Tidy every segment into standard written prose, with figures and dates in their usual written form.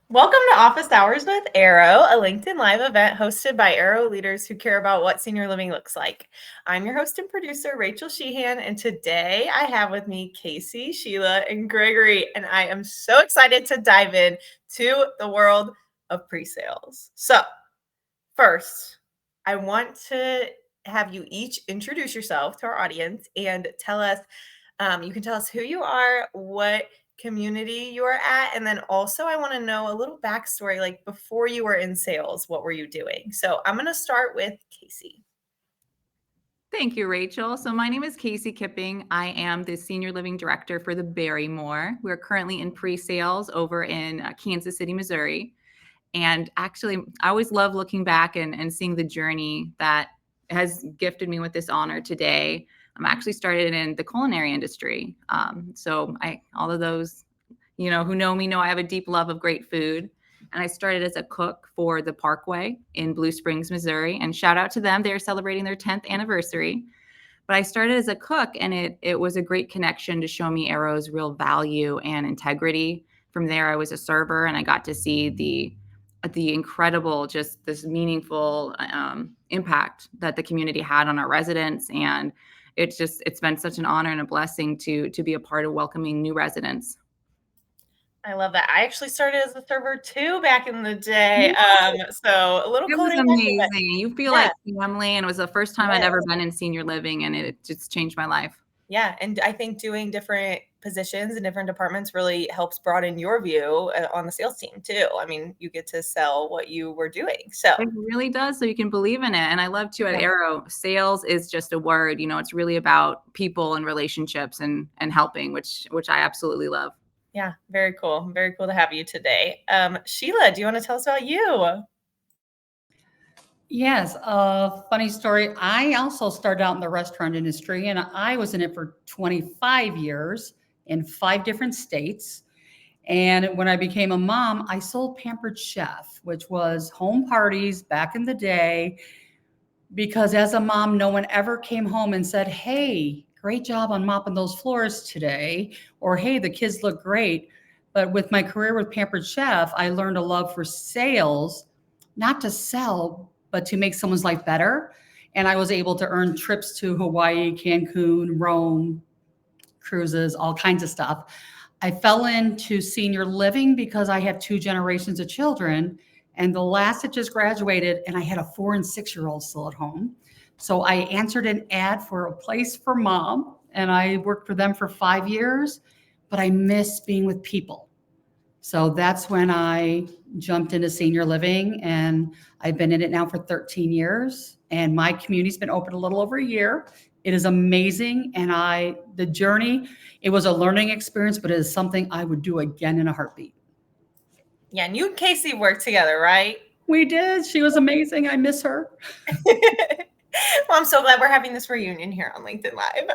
Welcome to Office Hours with Arrow, a LinkedIn Live event hosted by Arrow leaders who care about what senior living looks like. I'm your host and producer, Rachel Sheehan, and today I have with me Kasey, Sheila, and Gregory, and I am so excited to dive in to the world of pre-sales. So, first, I want to have you each introduce yourself to our audience and tell us, you can tell us who you are, what community you are at, and then also I want to know a little backstory, like before you were in sales, what were you doing? So I'm going to start with Kasey. Thank you, Rachel. So my name is Kasey Kipping. I am the Senior Living Director for the Barrymore. We're currently in pre-sales over in Kansas City, Missouri. And actually, I always love looking back and seeing the journey that has gifted me with this honor today. I'm actually started in the culinary industry. All of those, who know me know I have a deep love of great food. And I started as a cook for the Parkway in Blue Springs, Missouri. And shout out to them. They're celebrating their 10th anniversary. But I started as a cook, and it was a great connection to show me Arrow's real value and integrity. From there, I was a server, and I got to see the incredible, just this meaningful impact that the community had on our residents. And it's been such an honor and a blessing to be a part of welcoming new residents. I love that. I actually started as a server too back in the day. So a little It was culinary background, amazing. You feel yeah, like family, and it was the first time I'd yes. ever been in senior living, and it just changed my life. Yeah, and I think doing different positions in different departments really helps broaden your view on the sales team too. I mean, you get to sell what you were doing. So, It really does, so you can believe in it. And I love too at yeah, Arrow, sales is just a word. It's really about people and relationships and helping, which I absolutely love. yeah, very cool. Very cool to have you today. Sheila, do you want to tell us about you? Yes, a funny story. I also started out in the restaurant industry and I was in it for 25 years in 5 different states. And when I became a mom, I sold Pampered Chef, which was home parties back in the day. Because as a mom, no one ever came home and said, "Hey, great job on mopping those floors today," or "Hey, the kids look great." But with my career with Pampered Chef, I learned a love for sales, not to sell, but to make someone's life better. And I was able to earn trips to Hawaii, Cancun, Rome, cruises, all kinds of stuff. I fell into senior living because I have 2 generations of children, and the last that just graduated, and I had a 4 and 6 year old still at home. So I answered an ad for a place for mom, and I worked for them for 5 years, but I miss being with people. So that's when I jumped into senior living, and I've been in it now for 13 years. And my community's been open a little over a year. It is amazing. And the journey, it was a learning experience, but it is something I would do again in a heartbeat. Yeah, and you and Kasey work together, right? We did. She was amazing. I miss her. Well, I'm so glad we're having this reunion here on LinkedIn Live.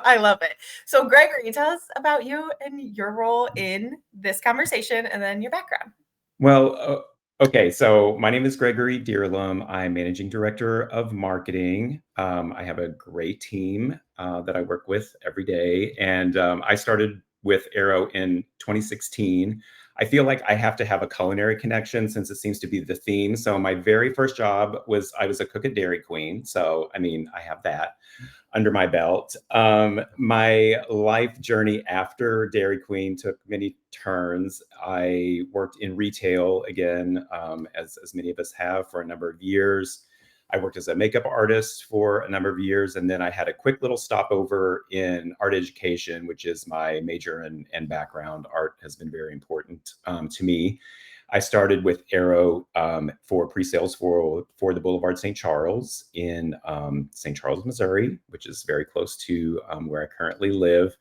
I love it. So, Gregory, tell us about you and your role in this conversation and then your background. Well, okay. So my name is Gregory Dierlam. I'm Managing Director of Marketing. I have a great team that I work with every day. And I started with Arrow in 2016. I feel like I have to have a culinary connection since it seems to be the theme. So my very first job was I was a cook at Dairy Queen. So, I mean, I have that under my belt. My life journey after Dairy Queen took many turns. I worked in retail again, as many of us have, for a number of years. I worked as a makeup artist for a number of years, and then I had a quick little stopover in art education, which is my major and background. Art has been very important to me. I started with Arrow for pre-sales for the Boulevard St. Charles in St. Charles, Missouri, which is very close to where I currently live,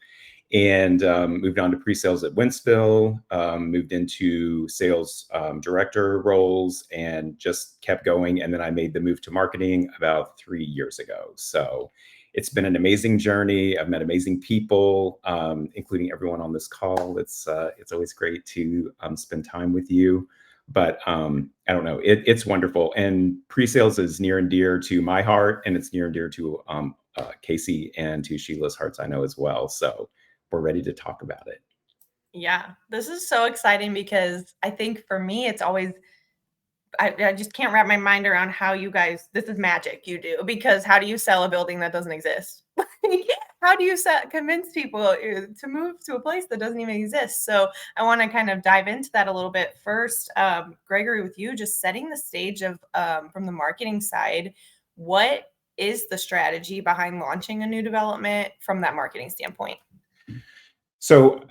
and moved on to pre-sales at Wentzville, moved into sales director roles, and just kept going. And then I made the move to marketing about 3 years ago. So it's been an amazing journey. I've met amazing people, including everyone on this call. It's always great to spend time with you. But I don't know, it's wonderful. And pre-sales is near and dear to my heart, and it's near and dear to Kasey and to Sheila's hearts, I know, as well. So we're ready to talk about it. Yeah, this is so exciting because I think for me, it's always I just can't wrap my mind around how you guys this is magic you do because how do you sell a building that doesn't exist? How do you convince people to move to a place that doesn't even exist? So I want to kind of dive into that a little bit first. Gregory, with you, just setting the stage of from the marketing side, what is the strategy behind launching a new development from that marketing standpoint? So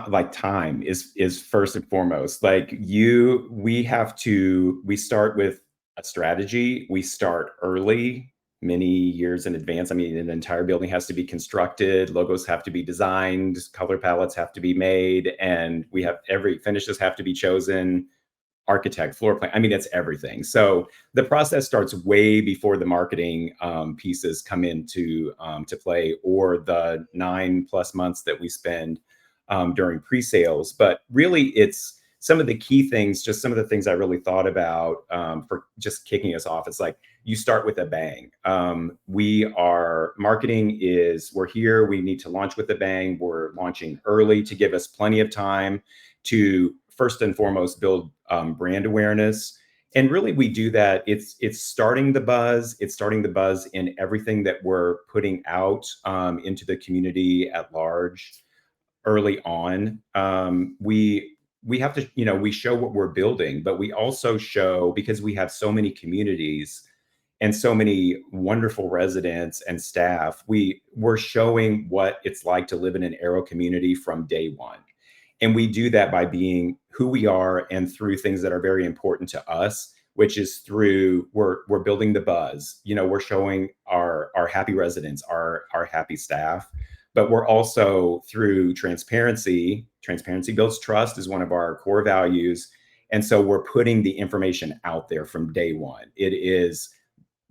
like time is first and foremost. Like we start with a strategy. We start early, many years in advance. I mean, an entire building has to be constructed, logos have to be designed, color palettes have to be made, and finishes have to be chosen, architect, floor plan. I mean, it's everything. So the process starts way before the marketing pieces come into to play, or the 9+ months that we spend during pre-sales. But really, it's some of the key things, just some of the things I really thought about for just kicking us off. It's like you start with a bang. We're here. We need to launch with a bang. We're launching early to give us plenty of time to first and foremost build brand awareness. And really, we do that. It's starting the buzz. It's starting the buzz in everything that we're putting out into the community at large early on. We have to, we show what we're building, but we also show, because we have so many communities and so many wonderful residents and staff, we're showing what it's like to live in an Aero community from day one. And we do that by being who we are and through things that are very important to us, which is through we're building the buzz. We're showing our happy residents, our happy staff, but we're also through transparency. Transparency builds trust is one of our core values. And so we're putting the information out there from day one. It is,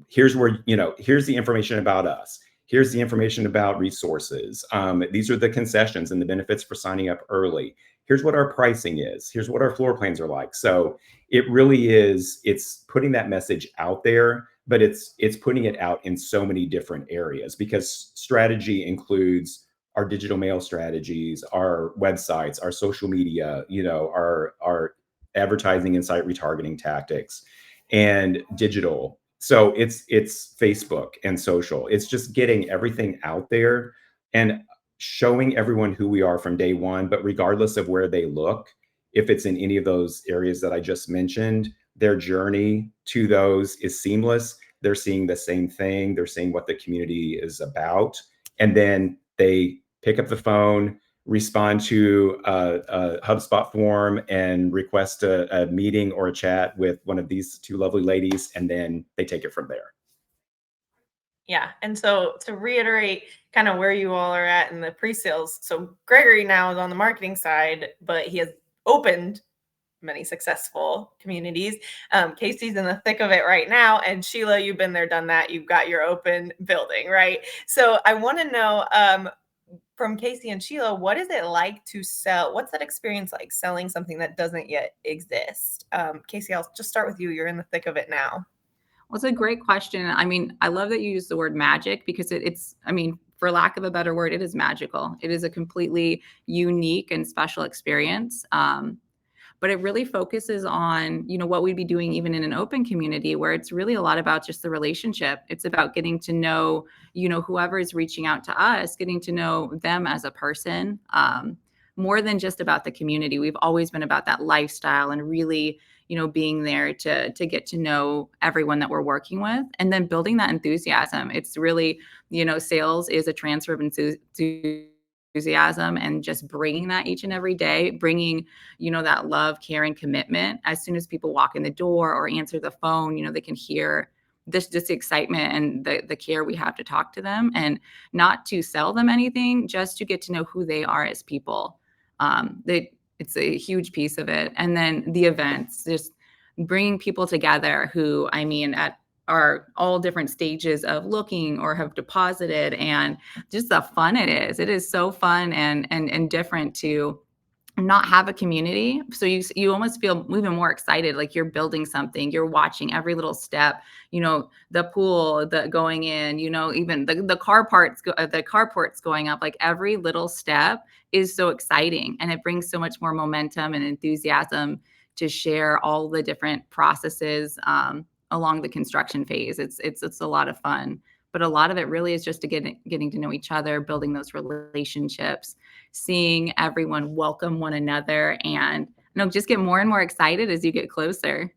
here's the information about us. Here's the information about resources. These are the concessions and the benefits for signing up early. Here's what our pricing is. Here's what our floor plans are like. So it really is, it's putting that message out there, but it's putting it out in so many different areas, because strategy includes our digital mail strategies, our websites, our social media, our advertising and site retargeting tactics, and digital. So it's Facebook and social. It's just getting everything out there and showing everyone who we are from day one. But regardless of where they look, if it's in any of those areas that I just mentioned, their journey to those is seamless. They're seeing the same thing. They're seeing what the community is about. And then they pick up the phone, respond to a HubSpot form, and request a meeting or a chat with one of these two lovely ladies, and then they take it from there. Yeah. And so to reiterate kind of where you all are at in the pre-sales. So Gregory now is on the marketing side, but he has opened many successful communities. Kasey's in the thick of it right now. And Sheila, you've been there, done that. You've got your open building, right? So I want to know from Kasey and Sheila, what is it like to sell? What's that experience like selling something that doesn't yet exist? Kasey, I'll just start with you. You're in the thick of it now. Well, it's a great question. I mean, I love that you use the word magic, because I mean, for lack of a better word, it is magical. It is a completely unique and special experience. But it really focuses on, what we'd be doing even in an open community, where it's really a lot about just the relationship. It's about getting to know, whoever is reaching out to us, getting to know them as a person, more than just about the community. We've always been about that lifestyle and really, being there to get to know everyone that we're working with, and then building that enthusiasm. It's really, sales is a transfer of enthusiasm, and just bringing that each and every day, bringing, that love, care, and commitment. As soon as people walk in the door or answer the phone, they can hear this just excitement and the care we have to talk to them, and not to sell them anything, just to get to know who they are as people. It's a huge piece of it. And then the events, just bringing people together who, I mean, are all different stages of looking or have deposited, and just the fun it is. It is so fun and different to not have a community. So you almost feel even more excited, like you're building something, you're watching every little step, the pool, the going in, even the carports going up, like every little step is so exciting, and it brings so much more momentum and enthusiasm to share all the different processes along the construction phase. It's a lot of fun, but a lot of it really is just getting to know each other, building those relationships, seeing everyone welcome one another, and just get more and more excited as you get closer.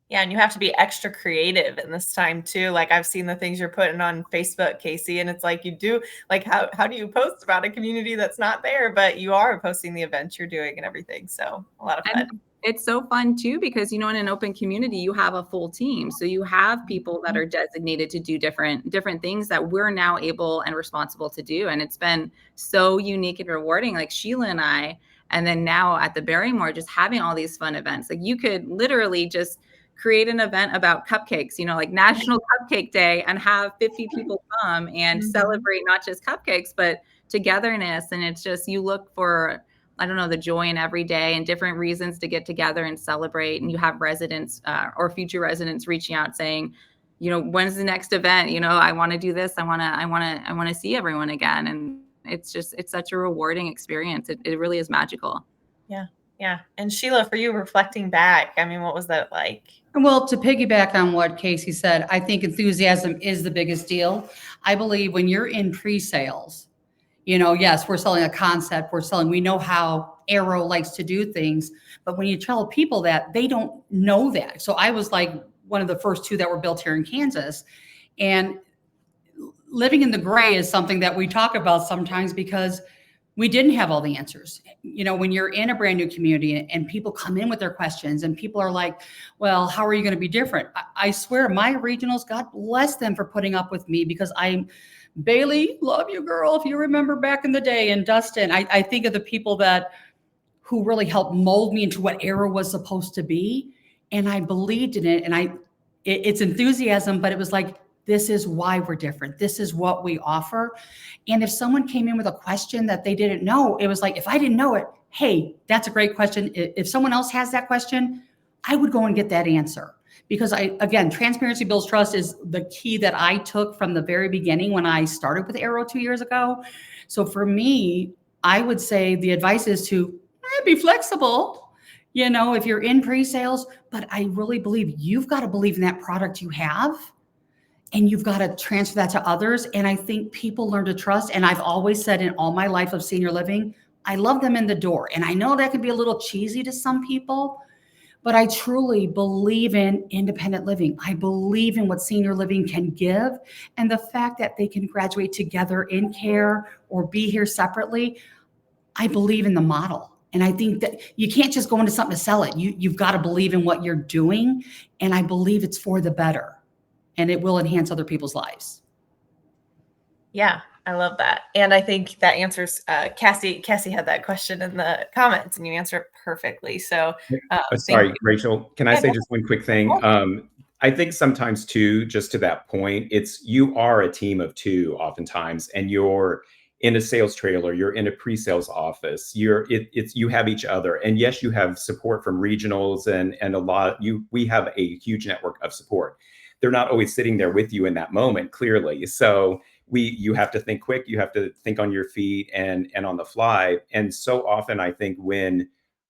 Yeah, and you have to be extra creative in this time too. Like I've seen the things you're putting on Facebook, Kasey, and it's like you do like how do you post about a community that's not there, but you are posting the events you're doing and everything. So a lot of fun. And it's so fun too, because in an open community, you have a full team. So you have people that are designated to do different things that we're now able and responsible to do. And it's been so unique and rewarding, like Sheila and I. And then now at the Barrymore, just having all these fun events. Like you could literally just create an event about cupcakes, like National Cupcake Day, and have 50 people come and celebrate not just cupcakes, but togetherness. And it's just, you look for, I don't know, the joy in every day and different reasons to get together and celebrate. And you have residents or future residents reaching out saying, when's the next event? I want to do this. I want to see everyone again. And it's such a rewarding experience. It really is magical. Yeah. Yeah. And Sheila, for you, reflecting back, I mean, what was that like? Well, to piggyback on what Kasey said, I think enthusiasm is the biggest deal. I believe when you're in pre-sales, yes, we're selling a concept, we know how Arrow likes to do things, but when you tell people that, they don't know that. So I was like one of the first 2 that were built here in Kansas, and living in the gray is something that we talk about sometimes because we didn't have all the answers. When you're in a brand new community and people come in with their questions and people are like, well, how are you going to be different? I swear my regionals, God bless them for putting up with me, because Bailey, love you, girl. If you remember back in the day, and Dustin, I think of the people who really helped mold me into what Arrow was supposed to be. And I believed in it. And it's enthusiasm, but it was like, this is why we're different. This is what we offer. And if someone came in with a question that they didn't know, it was like, if I didn't know it, hey, that's a great question. If someone else has that question, I would go and get that answer. Because again, transparency builds trust is the key that I took from the very beginning when I started with Arrow 2 years ago. So for me, I would say the advice is to be flexible, if you're in pre-sales, but I really believe you've got to believe in that product you have, and you've got to transfer that to others. And I think people learn to trust. And I've always said in all my life of senior living, I love them in the door. And I know that can be a little cheesy to some people, but I truly believe in independent living. I believe in what senior living can give. And the fact that they can graduate together in care or be here separately, I believe in the model. And I think that you can't just go into something to sell it. You've got to believe in what you're doing. And I believe it's for the better, and it will enhance other people's lives. Yeah, I love that. And I think that answers Cassie had that question in the comments, and you answer it perfectly. So sorry, Rachel, can I say just one quick thing? I think sometimes too, just to that point, you are a team of 2 oftentimes, and you're in a sales trailer, you're in a pre-sales office, you have each other. And yes, you have support from regionals and we have a huge network of support. They're not always sitting there with you in that moment, clearly. So you have to think quick, you have to think on your feet and on the fly. And so often I think when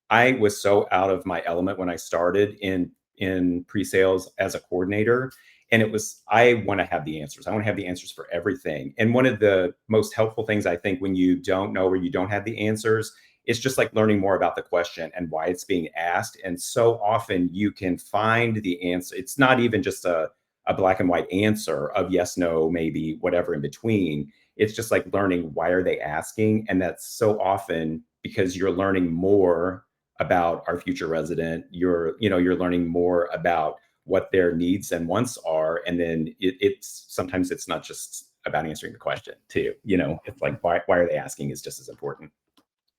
I was so out of my element when I started in pre-sales as a coordinator, and I want to have the answers. I want to have the answers for everything. And one of the most helpful things I think when you don't know or you don't have the answers, it's just like learning more about the question and why it's being asked. And so often you can find the answer. It's not even just a black and white answer of yes, no, maybe, whatever in between. It's just like learning, why are they asking? And that's so often because you're learning more about our future resident. You're learning more about what their needs and wants are. And then sometimes it's not just about answering the question too. It's like, why are they asking is just as important.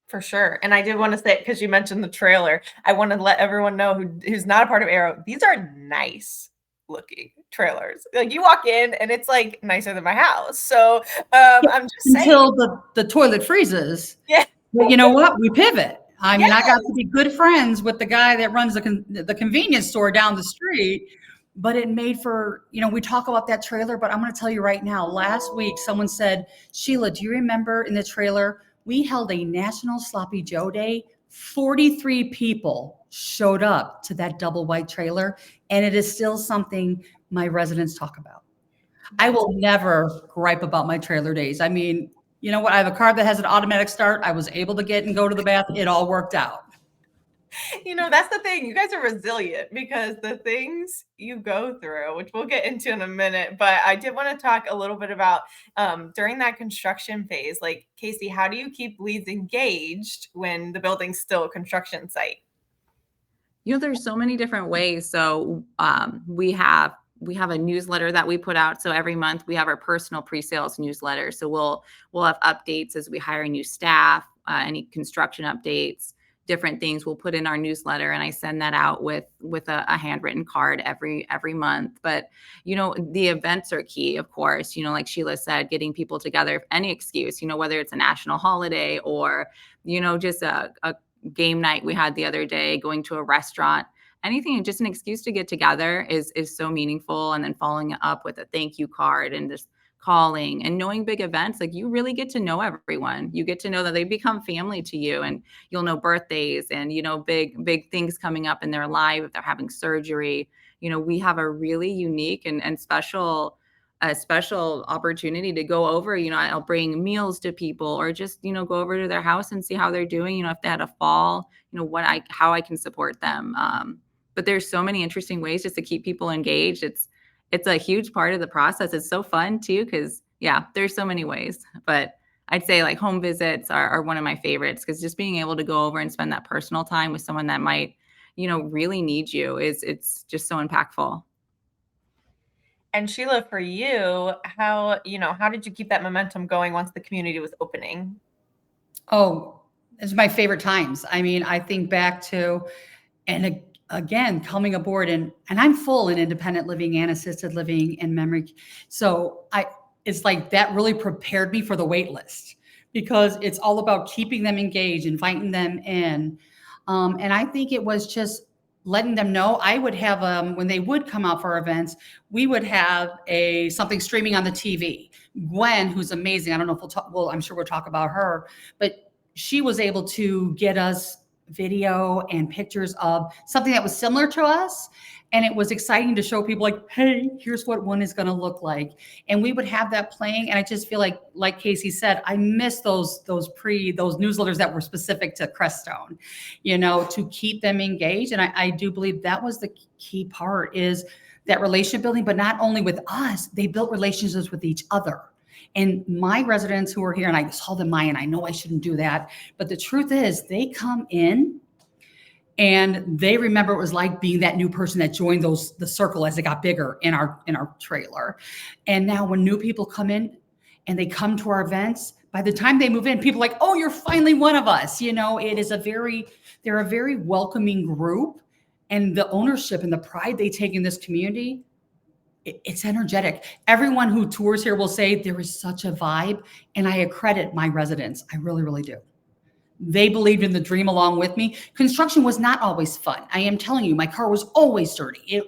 For sure. And I did want to say, because you mentioned the trailer, I want to let everyone know who's not a part of Arrow, these are nice looking trailers. Like you walk in and it's like nicer than my house. So I'm just saying. Until the toilet freezes. Yeah. But you know what? We pivot. I mean, I got to be good friends with the guy that runs the convenience store down the street. But it made for, we talk about that trailer, but I'm going to tell you right now, last week, someone said, Sheila, do you remember in the trailer, we held a National Sloppy Joe Day. 43 people showed up to that double white trailer. And it is still something my residents talk about. I will never gripe about my trailer days. I mean, you know what? I have a car that has an automatic start. I was able to get and go to the bath. It all worked out. That's the thing. You guys are resilient because the things you go through, which we'll get into in a minute, but I did want to talk a little bit about during that construction phase, like Kasey, how do you keep leads engaged when the building's still a construction site? There's so many different ways. So we have a newsletter that we put out. So every month we have our personal pre-sales newsletter. So we'll have updates as we hire new staff, any construction updates, different things we'll put in our newsletter, and I send that out with a handwritten card every month. But the events are key, of course. Like Sheila said, getting people together, any excuse, whether it's a national holiday or just a game night we had the other day, going to a restaurant, anything, just an excuse to get together is so meaningful. And then following it up with a thank you card and just calling and knowing big events, like you really get to know everyone. You get to know that they become family to you, and you'll know birthdays and, big things coming up in their life. If they're having surgery, we have a really unique and special opportunity to go over, I'll bring meals to people, or just, go over to their house and see how they're doing, if they had a fall, how I can support them. But there's so many interesting ways just to keep people engaged. It's a huge part of the process. It's so fun too, because there's so many ways. But I'd say like home visits are one of my favorites, because just being able to go over and spend that personal time with someone that might, really need you it's just so impactful. And Sheila, for you, how did you keep that momentum going once the community was opening? Oh, it's my favorite times. I mean, I think back to, and again, coming aboard, and I'm full in independent living and assisted living and memory. So it's like that really prepared me for the wait list, because it's all about keeping them engaged, inviting them in. And I think it was just letting them know. I would have, when they would come out for our events, we would have something streaming on the TV. Gwen, who's amazing. I don't know if we'll talk, I'm sure we'll talk about her, but she was able to get us video and pictures of something that was similar to us. And it was exciting to show people like, hey, here's what one is going to look like. And we would have that playing. And I just feel like Kasey said, I miss those newsletters that were specific to Crestone, to keep them engaged. And I do believe that was the key part, is that relationship building, but not only with us, they built relationships with each other. And my residents who are here, and I call them mine, I know I shouldn't do that, but the truth is they come in and they remember it was like being that new person that joined the circle as it got bigger in our trailer. And now when new people come in and they come to our events, by the time they move in, people are like, oh, you're finally one of us. They're a very welcoming group, and the ownership and the pride they take in this community, it's energetic. Everyone who tours here will say there is such a vibe, and I accredit my residents. I really, really do. They believed in the dream along with me. Construction was not always fun. I am telling you, my car was always dirty.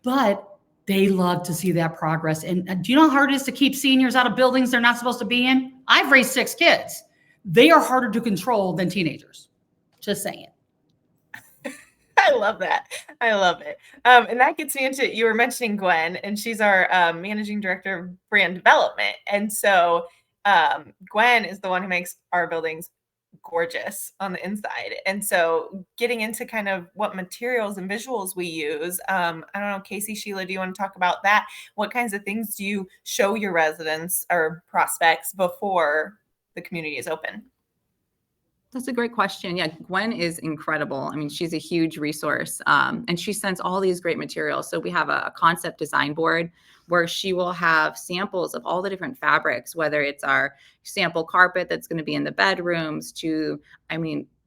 But they love to see that progress. And do you know how hard it is to keep seniors out of buildings they're not supposed to be in? I've raised 6 kids. They are harder to control than teenagers. Just saying. I love that. I love it. And that gets me into, you were mentioning Gwen, and she's our managing director of brand development. And so Gwen is the one who makes our buildings gorgeous on the inside. And so getting into kind of what materials and visuals we use, I don't know, Kasey, Sheila, do you want to talk about that? What kinds of things do you show your residents or prospects before the community is open? That's a great question. Yeah, Gwen is incredible. I mean, she's a huge resource, and she sends all these great materials. So we have a concept design board where she will have samples of all the different fabrics, whether it's our sample carpet that's going to be in the bedrooms to,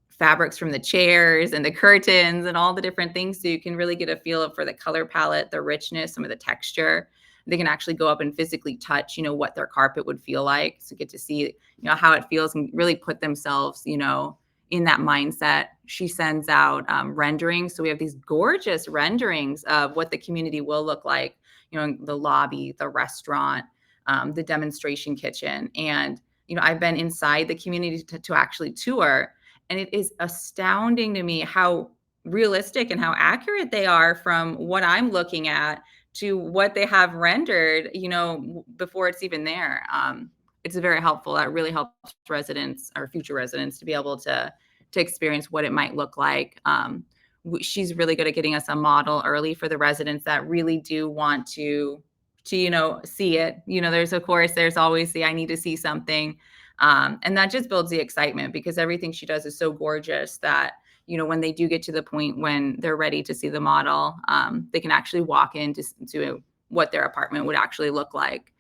fabrics from the chairs and the curtains and all the different things. So you can really get a feel for the color palette, the richness, some of the texture. they can actually go up and physically touch, what their carpet would feel like. So get to see, how it feels and really put themselves, in that mindset. She sends out renderings. So we have these gorgeous renderings of what the community will look like, the lobby, the restaurant, the demonstration kitchen. And, I've been inside the community to actually tour. And it is astounding to me how realistic and how accurate they are from what I'm looking at to what they have rendered, before it's even there. It's very helpful. That really helps residents or future residents to be able to experience what it might look like. She's really good at getting us a model early for the residents that really do want to see it. There's always the I need to see something. And that just builds the excitement because everything she does is so gorgeous that, when they do get to the point when they're ready to see the model, they can actually walk into what their apartment would actually look like.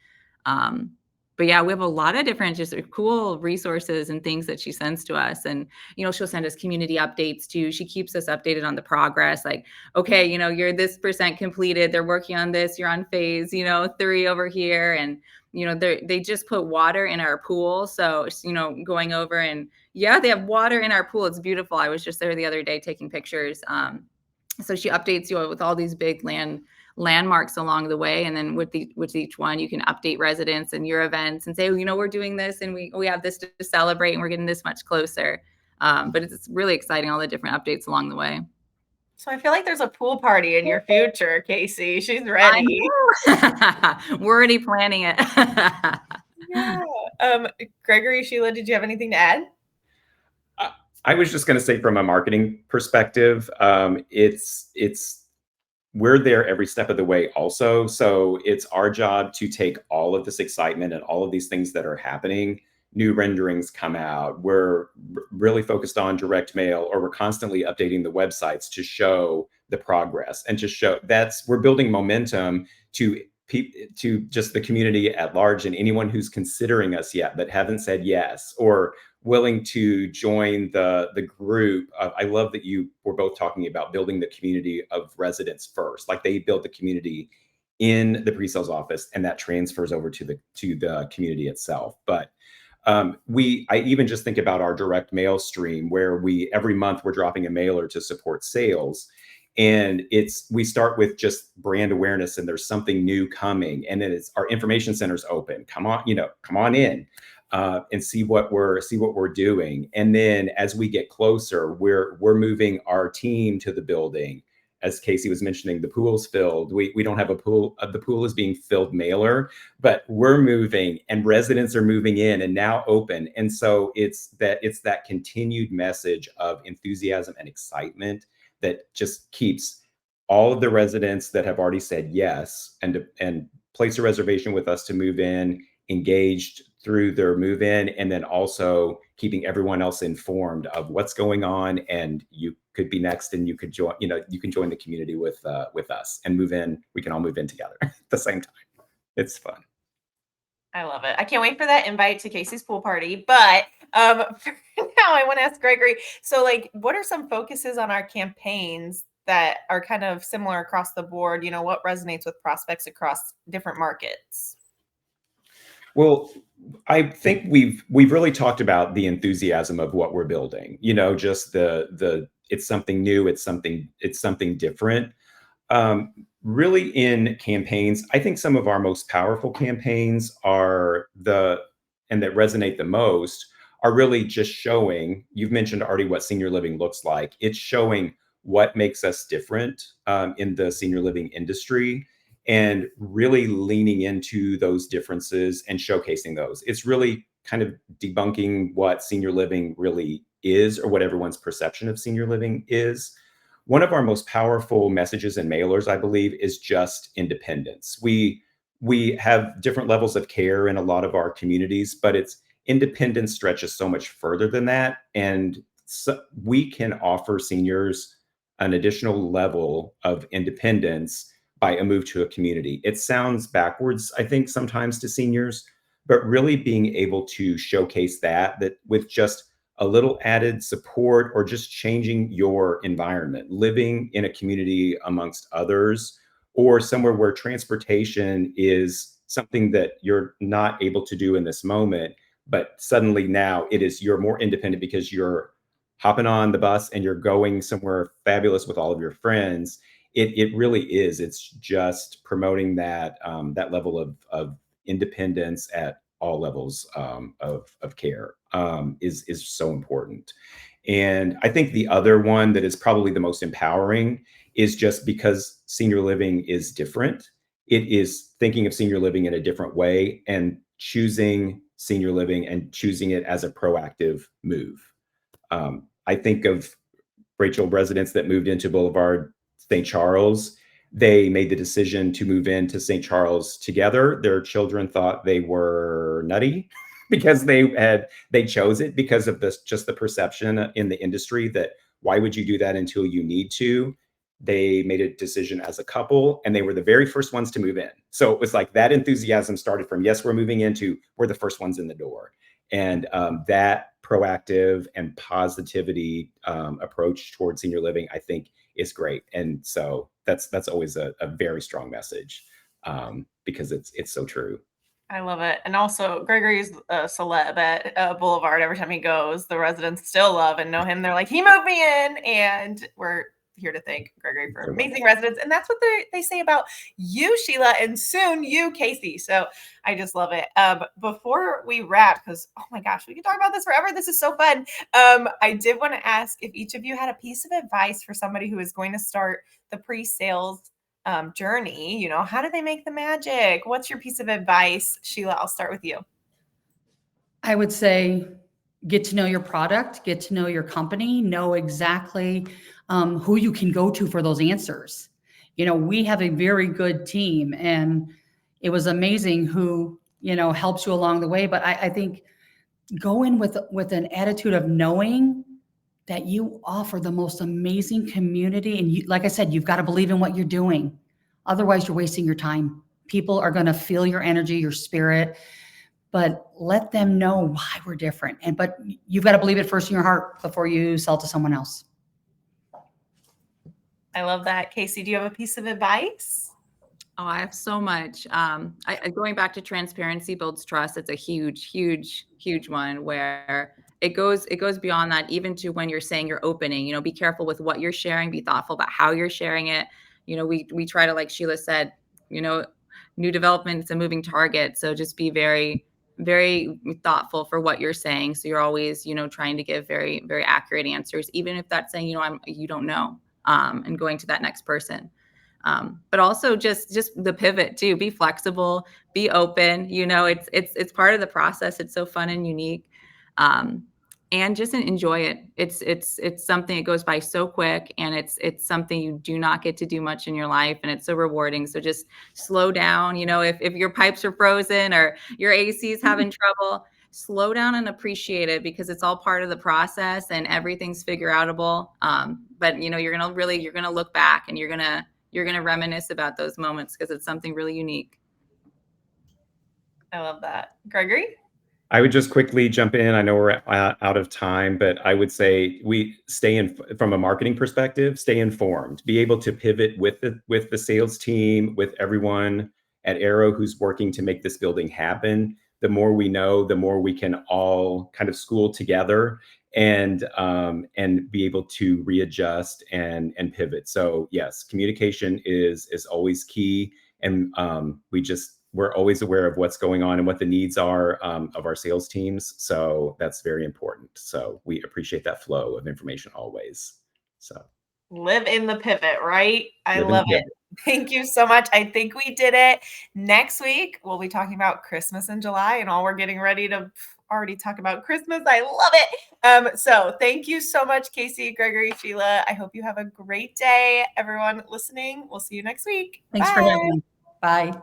But yeah, we have a lot of different just cool resources and things that she sends to us. And, she'll send us community updates too. She keeps us updated on the progress. Like, okay, you're this % completed. They're working on this. You're on phase, 3 over here. And, they just put water in our pool. So, going over and yeah, they have water in our pool. It's beautiful. I was just there the other day taking pictures. So she updates you with all these big landmarks along the way. And then with each one, you can update residents and your events and say, we're doing this and we have this to celebrate and we're getting this much closer. But it's really exciting, all the different updates along the way. So I feel like there's a pool party in your future, Kasey. She's ready. We're already planning it. Yeah. Gregory, Sheila, did you have anything to add? I was just going to say, from a marketing perspective, we're there every step of the way also. So it's our job to take all of this excitement and all of these things that are happening. New renderings come out. We're really focused on direct mail, or we're constantly updating the websites to show the progress and to show we're building momentum to just the community at large, and anyone who's considering us yet but haven't said yes or willing to join the group. I love that you were both talking about building the community of residents first. Like, they build the community in the pre-sales office, and that transfers over to the community itself. But I even just think about our direct mail stream, where every month we're dropping a mailer to support sales. And we start with just brand awareness, and there's something new coming. And then it's our information center's open. Come on in. And see what we're doing. And then as we get closer, we're moving our team to the building. As Kasey was mentioning, the pool's filled. We don't have a pool. The pool is being filled mailer, but we're moving, and residents are moving in and now open. And so it's that continued message of enthusiasm and excitement that just keeps all of the residents that have already said yes and place a reservation with us to move in engaged through their move in, and then also keeping everyone else informed of what's going on. And you could be next, and you could join, you can join the community with us and move in. We can all move in together at the same time. It's fun. I love it. I can't wait for that invite to Kasey's pool party. But for now, I want to ask Gregory. So, what are some focuses on our campaigns that are kind of similar across the board? What resonates with prospects across different markets? Well, I think we've really talked about the enthusiasm of what we're building. Just it's something new. It's something different. Really, in campaigns, I think some of our most powerful campaigns and that resonate the most are really just showing. You've mentioned already what senior living looks like. It's showing what makes us different in the senior living industry, and really leaning into those differences and showcasing those. It's really kind of debunking what senior living really is, or what everyone's perception of senior living is. One of our most powerful messages and mailers, I believe, is just independence. We have different levels of care in a lot of our communities, but independence stretches so much further than that. And so we can offer seniors an additional level of independence by a move to a community. It sounds backwards, I think, sometimes to seniors, but really being able to showcase that with just a little added support, or just changing your environment, living in a community amongst others, or somewhere where transportation is something that you're not able to do in this moment, but suddenly now you're more independent because you're hopping on the bus and you're going somewhere fabulous with all of your friends. It really is. It's just promoting that that level of independence at all levels of care is so important. And I think the other one that is probably the most empowering is just because senior living is different. It is thinking of senior living in a different way and choosing senior living and choosing it as a proactive move. I think of Rachel residents that moved into Boulevard St. Charles. They made the decision to move into St. Charles together. Their children thought they were nutty because they chose it because of this, just the perception in the industry that why would you do that until you need to? They made a decision as a couple, and they were the very first ones to move in. So it was like that enthusiasm started from, yes, we're moving into, we're the first ones in the door. And that proactive and positivity approach towards senior living, I think, is great. And so that's always a very strong message because it's so true. I love it. And also, Gregory's a celeb at Boulevard. Every time he goes, the residents still love and know him. They're like, he moved me in. And we're here to thank Gregory for amazing residents. And that's what they say about you, Sheila, and soon you, Kasey. So I just love it. Before we wrap, because, oh my gosh, we can talk about this forever. This is so fun. I did want to ask if each of you had a piece of advice for somebody who is going to start the pre-sales journey. You know, how do they make the magic? What's your piece of advice? Sheila, I'll start with you. I would say get to know your product, get to know your company, know exactly who you can go to for those answers. You know, we have a very good team, and it was amazing who, you know, helps you along the way. But I think go in with an attitude of knowing that you offer the most amazing community. And you, like I said, you've got to believe in what you're doing. Otherwise, you're wasting your time. People are going to feel your energy, your spirit, but let them know why we're different. But you've got to believe it first in your heart before you sell to someone else. I love that. Kasey, do you have a piece of advice? Oh, I have so much. Going back to transparency builds trust. It's a huge, huge, huge one where it goes beyond that, even to when you're saying you're opening. You know, be careful with what you're sharing. Be thoughtful about how you're sharing it. You know, we try to, like Sheila said, you know, new development, it's a moving target. So just be very, very thoughtful for what you're saying. So you're always, you know, trying to give very, very accurate answers, even if that's saying, you know, you don't know, and going to that next person. But also just the pivot too. Be flexible, be open. You know, it's part of the process. It's so fun and unique, and just enjoy it. It's something that goes by so quick, and it's something you do not get to do much in your life, and it's so rewarding. So just slow down. You know, if your pipes are frozen or your AC is having trouble, slow down and appreciate it, because it's all part of the process and everything's figure outable. But you know, you're gonna look back and you're gonna reminisce about those moments because it's something really unique. I love that. Gregory? I would just quickly jump in. I know we're out of time, but I would say we stay in from a marketing perspective, stay informed, be able to pivot with the sales team, with everyone at Arrow who's working to make this building happen. The more we know, the more we can all kind of school together and be able to readjust and pivot. So yes, communication is always key, and we're always aware of what's going on and what the needs are of our sales teams. So that's very important. So we appreciate that flow of information always. So Live in the pivot, right? I love it. Thank you so much. I think we did it. Next week, we'll be talking about Christmas in July, and all we're getting ready to already talk about Christmas. I love it. So thank you so much, Kasey, Gregory, Sheila. I hope you have a great day. Everyone listening, we'll see you next week. Thanks for having me. Bye.